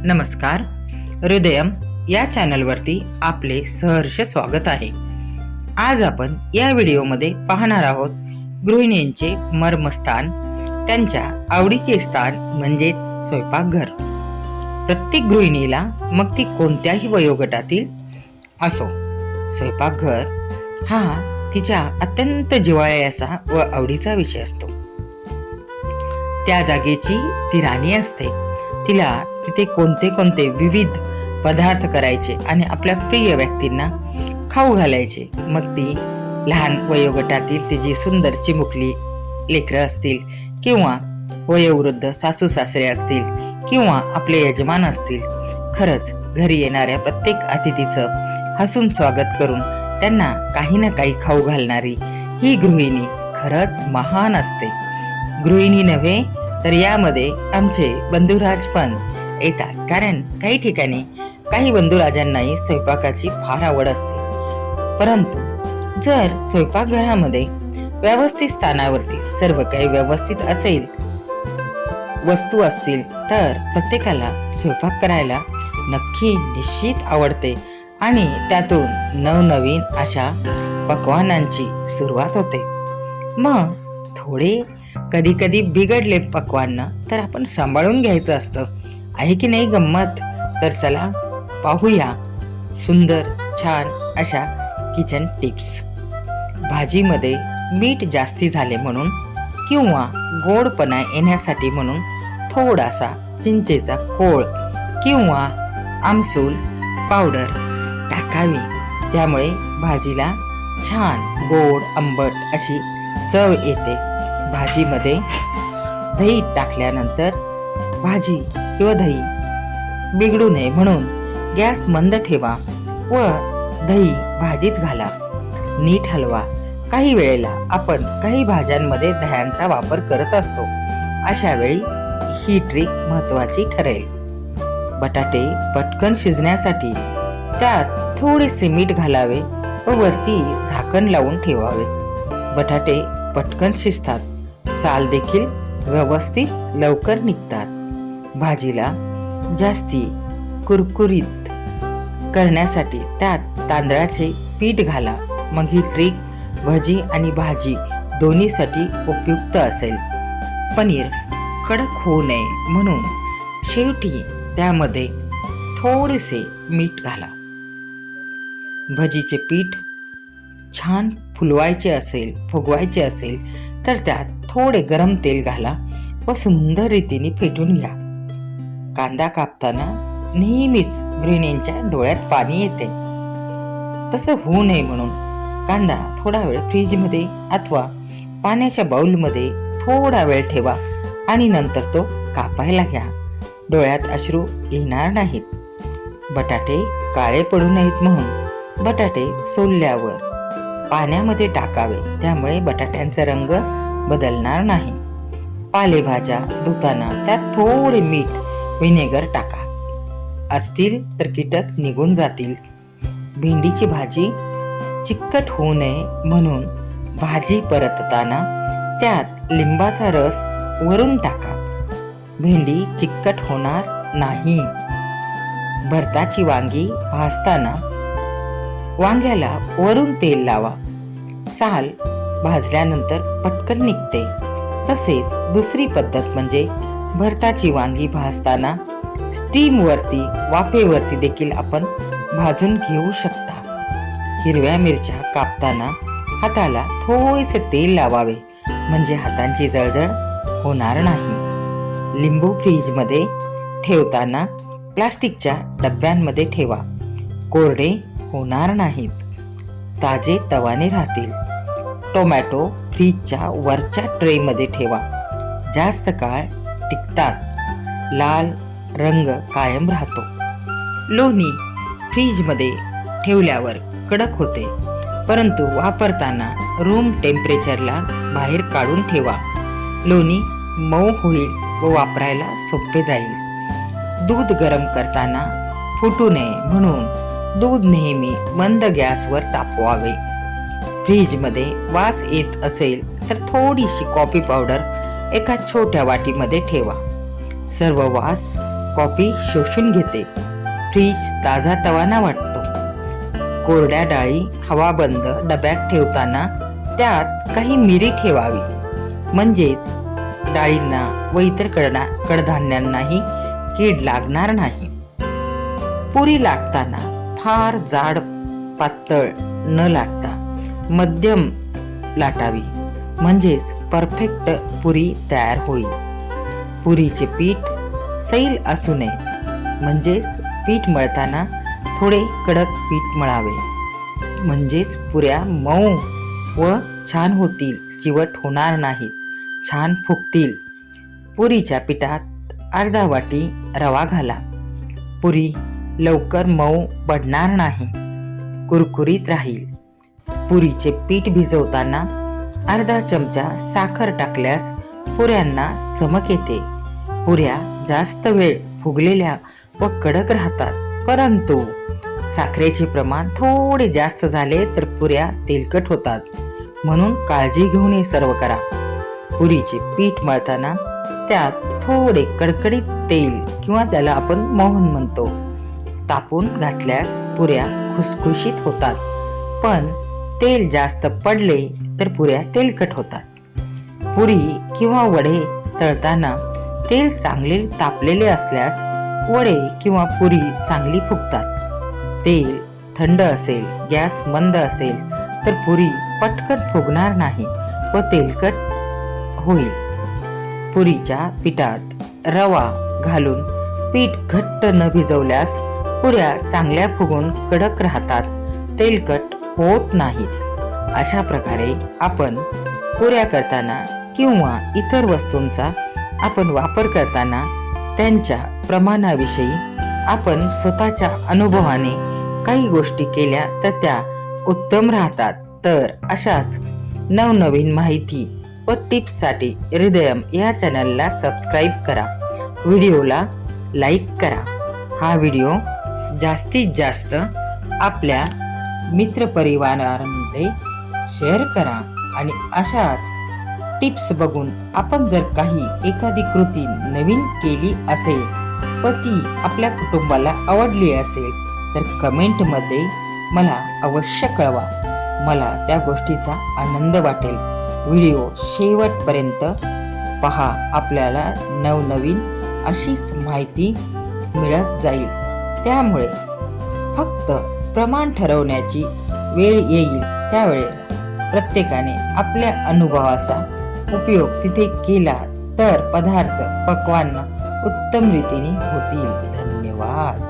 नमस्कार. हृदयम या चॅनलवरती आपले सहर्ष स्वागत आहे. आज आपण या व्हिडिओमध्ये पाहणार आहोत गृहिणींचे मर्मस्थान, त्यांच्या आवडीचे स्थान म्हणजेच स्वयंपाकघर. प्रत्येक गृहिणीला, मग ती कोणत्याही वयोगटातील असो, स्वयंपाकघर हा तिच्या अत्यंत जिव्हाळ्याचा व आवडीचा विषय असतो. त्या जागेची ती राणी असते. तिला तिथे कोणते कोणते विविध पदार्थ करायचे आणि आपल्या प्रिय व्यक्तींना खाऊ घालायचे. मग ती लहान वयोगटातील तिची सुंदर चिमुकली लेकरं असतील, किंवा वयोवृद्ध सासू सासरे असतील, किंवा आपले यजमान असतील. खरंच घरी येणाऱ्या प्रत्येक अतिथीचं हसून स्वागत करून त्यांना काही ना काही खाऊ घालणारी ही गृहिणी खरंच महान असते. गृहिणी नव्हे तर यामध्ये आमचे बंधुराज पण येतात, कारण काही ठिकाणी काही बंधुराजांनाही स्वयंपाकाची फार आवड असते. परंतु जर स्वयंपाकघरामध्ये व्यवस्थित स्थानावरती सर्व काही व्यवस्थित असेल, वस्तू असतील, तर प्रत्येकाला स्वयंपाक करायला नक्की निश्चित आवडते आणि त्यातून नवनवीन अशा पक्वानांची सुरुवात होते. मग थोडे कधी कधी बिघडले पक्वान्न तर आपण सांभाळून घ्यायचं असतं, आहे की नाही गंमत? तर चला पाहूया सुंदर छान अशा किचन टिप्स. भाजीमध्ये मीठ जास्ती झाले म्हणून किंवा गोडपणा येण्यासाठी म्हणून थोडासा चिंचेचा कोळ किंवा आमसूल पावडर टाकावी. त्यामुळे भाजीला छान गोड आंबट अशी चव येते. भाजीमध्ये दही टाकल्यानंतर भाजी किंवा दही बिघडू नये म्हणून गॅस मंद ठेवा व दही भाजीत घाला. नीट हलवा. काही वेळेला आपण काही भाज्यांमध्ये दह्यांचा वापर करत असतो. अशा वेळी ही ट्रिक महत्त्वाची ठरेल. बटाटे पटकन शिजण्यासाठी त्यात थोडेसे मीठ घालावे व वरती झाकण लावून ठेवावे. बटाटे पटकन शिजतात. साल देखील व्यवस्थित लवकर निघतात. भाजीला जास्ती कुरकुरीत करण्यासाठी त्यात तांदळाचे पीठ घाला. मग ही ट्रिक भजी आणि भाजी दोन्हीसाठी उपयुक्त असेल. पनीर कडक होऊ नये म्हणून शेवटी त्यामध्ये थोडेसे मीठ घाला. भजीचे पीठ छान फुगवायचे असेल तर त्यात थोडे गरम तेल घाला व सुंदर रीतीने फेटून घ्या. कांदा कापताना नेहमीच गृहिणींच्या डोळ्यात पाणी येते. तसं होऊ नये म्हणून कांदा थोडा वेळ फ्रीजमध्ये अथवा पाण्याच्या बाउलमध्ये थोडा वेळ ठेवा आणि नंतर तो कापायला घ्या. डोळ्यात अश्रू येणार नाहीत. बटाटे काळे पडू नयेत म्हणून बटाटे सोलल्यावर पाण्यामध्ये टाकावे. त्यामुळे बटाट्यांचा रंग बदलणार नाही. पालेभाज्या धुताना त्यात थोडे मीठ व्हिनेगर टाका. असतील तर कीटक निघून जातील. भेंडीची भाजी चिकट होऊ नये म्हणून भाजी परतताना त्यात लिंबाचा रस वरून टाका. भेंडी चिकट होणार नाही. भरताची वांगी भाजताना वांग्याला वरून तेल लावा. साल भाजल्यानंतर पटकन निघते. तसेच दुसरी पद्धत म्हणजे भरताची वांगी भाजताना स्टीमवरती वाफेवरती देखील आपण भाजून घेऊ शकता. हिरव्या मिरच्या कापताना हाताला थोडेसे तेल लावावे म्हणजे हातांची जळजळ होणार नाही. लिंबू फ्रीजमध्ये ठेवताना प्लास्टिकच्या डब्यांमध्ये ठेवा. कोरडे होणार नाहीत. ताजे तवाने राहतील. टोमॅटो फ्रीजच्या वरच्या ट्रेमध्ये ठेवा. जास्त काळ टिकतात. लाल रंग कायम राहतो. लोणी फ्रीजमध्ये ठेवल्यावर कडक होते, परंतु वापरताना रूम टेम्परेचरला बाहेर काढून ठेवा. लोणी मऊ होईल व वापरायला सोपे जाईल. दूध गरम करताना फुटू नये म्हणून दूध नेहमी मंद गॅसवर तापवावे. फ्रीजमध्ये वास येत असेल तर थोडीशी कॉफी पावडर एका छोट्या वाटीमध्ये ठेवा. सर्व वास कॉफी शोषून घेते. फ्रीज ताजा तवाना वाटतो. कोरड्या डाळी हवाबंद डब्यात ठेवताना त्यात काही मिरी ठेवावी, म्हणजेच डाळींना व इतर कडधान्यांनाही कीड लागणार नाही. पुरी लाटताना फार जाड पातळ न लाटता मध्यम लाटावी, म्हणजेच परफेक्ट पुरी तयार होईल. पुरीचे पीठ सैल असू नये, म्हणजेच पीठ मळताना थोडे कडक पीठ मळावे, म्हणजेच पुऱ्या मऊ व छान होतील, चिवट होणार नाहीत, छान फुगतील. पुरीच्या पिठात अर्धा वाटी रवा घाला. पुरी लवकर मऊ पडणार नाही, कुरकुरीत राहील. पुरीचे पीठ भिजवताना अर्धा चमचा साखर टाकल्यास पुऱ्यांना चमक येते. पुऱ्या जास्त वेळ फुगलेल्या व कडक राहतात, परंतु साखरेचे प्रमाण थोडे जास्त झाले तर पुऱ्या तेलकट होतात, म्हणून काळजी घेऊन हे सर्व करा. पुरीचे पीठ मळताना त्यात थोडे कडकडीत तेल किंवा त्याला आपण मोहन म्हणतो तापून घातल्यास पुऱ्या खुसखुशीत होतात, पण तेल जास्त पडले तर पुऱ्या तेलकट होतात. पुरी किंवा वडे तळताना तेल चांगले तापलेले असल्यास वडे किंवा पुरी चांगली फुगतात. तेल थंड असेल, गॅस मंद असेल तर पुरी पटकन फुगणार नाही व तेलकट होईल. पुरीच्या पिठात रवा घालून पीठ घट्ट न भिजवल्यास पुऱ्या चांगल्या फुगून कडक राहतात, तेलकट होत नाहीत. अशा प्रकारे आपण पुऱ्या करताना किंवा इतर वस्तूंचा आपण वापर करताना त्यांच्या प्रमाणाविषयी आपण स्वतःच्या अनुभवाने काही गोष्टी केल्या तर त्या उत्तम राहतात. तर अशाच नवनवीन माहिती व टिप्ससाठी हृदयम या चॅनलला सबस्क्राईब करा, व्हिडिओला लाईक करा. हा व्हिडिओ जास्तीत जास्त आपल्या मित्रपरिवारांमध्ये शेअर करा आणि अशाच टिप्स बघून आपण जर काही एखादी कृती नवीन केली असेल व ती आपल्या कुटुंबाला आवडली असेल तर कमेंटमध्ये मला अवश्य कळवा. मला त्या गोष्टीचा आनंद वाटेल. व्हिडिओ शेवटपर्यंत पहा, आपल्याला नवनवीन अशीच माहिती मिळत जाईल. त्यामुळे फक्त प्रमाण ठरवण्याची वेळ येईल त्यावेळी प्रत्येकाने आपल्या अनुभवाचा उपयोग तिथे केला तर पदार्थ पक्वान्न उत्तम रीतीने होतील. धन्यवाद.